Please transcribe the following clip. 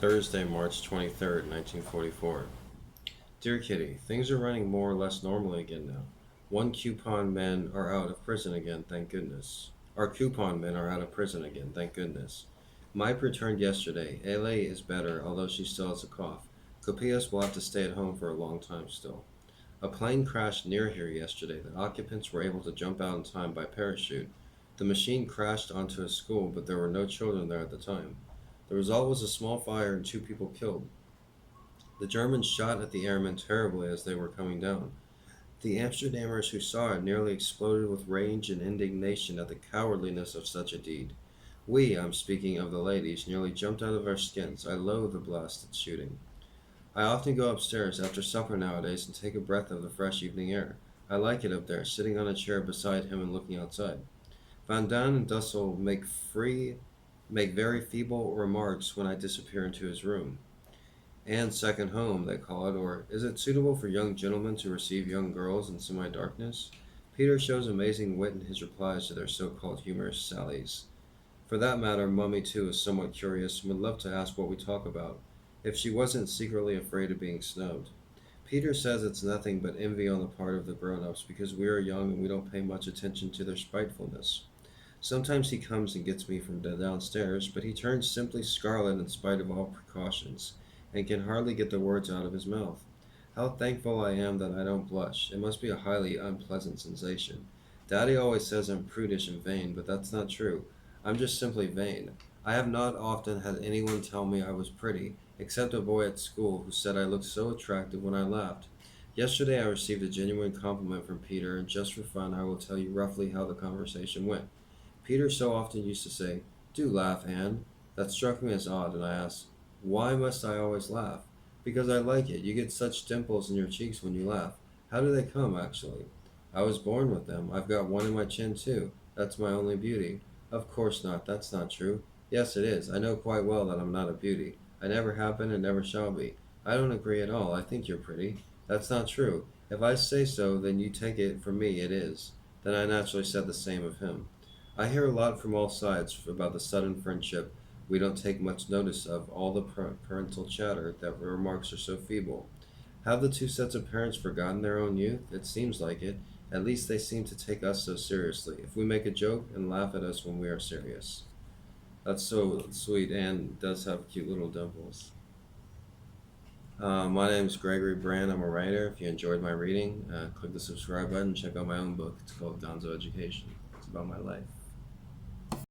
Thursday, March 23rd, 1944. Dear Kitty, things are running more or less normally again now. One coupon men are out of prison again, thank goodness. Our coupon men are out of prison again, thank goodness. Mike returned yesterday. Ele is better, although she still has a cough. Copias will have to stay at home for a long time still. A plane crashed near here yesterday. The occupants were able to jump out in time by parachute. The machine crashed onto a school, but there were no children there at the time. The result was a small fire and two people killed. The Germans shot at the airmen terribly as they were coming down. The Amsterdammers who saw it nearly exploded with rage and indignation at the cowardliness of such a deed. We, I'm speaking of the ladies, nearly jumped out of our skins. I loathe the blasted shooting. I often go upstairs after supper nowadays and take a breath of the fresh evening air. I like it up there, sitting on a chair beside him and looking outside. Van Daan and Dussel make very feeble remarks when I disappear into his room. And second home, they call it, or is it suitable for young gentlemen to receive young girls in semi-darkness? Peter shows amazing wit in his replies to their so-called humorous sallies. For that matter, Mummy too is somewhat curious and would love to ask what we talk about, if she wasn't secretly afraid of being snubbed. Peter says it's nothing but envy on the part of the grown-ups because we are young and we don't pay much attention to their spitefulness. Sometimes he comes and gets me from downstairs, but he turns simply scarlet in spite of all precautions, and can hardly get the words out of his mouth. How thankful I am that I don't blush. It must be a highly unpleasant sensation. Daddy always says I'm prudish and vain, but that's not true. I'm just simply vain. I have not often had anyone tell me I was pretty, except a boy at school who said I looked so attractive when I laughed. Yesterday I received a genuine compliment from Peter, and just for fun I will tell you roughly how the conversation went. Peter so often used to say, "Do laugh, Anne." That struck me as odd, and I asked, "Why must I always laugh?" "Because I like it. You get such dimples in your cheeks when you laugh." "How do they come, actually?" "I was born with them. I've got one in my chin, too. That's my only beauty." "Of course not. That's not true." "Yes, it is. I know quite well that I'm not a beauty. I never have been and never shall be." "I don't agree at all. I think you're pretty." "That's not true. If I say so, then you take it from me it is." Then I naturally said the same of him. I hear a lot from all sides about the sudden friendship we don't take much notice of, all the parental chatter that remarks are so feeble. Have the two sets of parents forgotten their own youth? It seems like it. At least they seem to take us so seriously. If we make a joke and laugh at us when we are serious. That's so sweet. Anne does have cute little dimples. My name is Gregory Brand. I'm a writer. If you enjoyed my reading, click the subscribe button. Check out my own book. It's called Gonzo Education. It's about my life.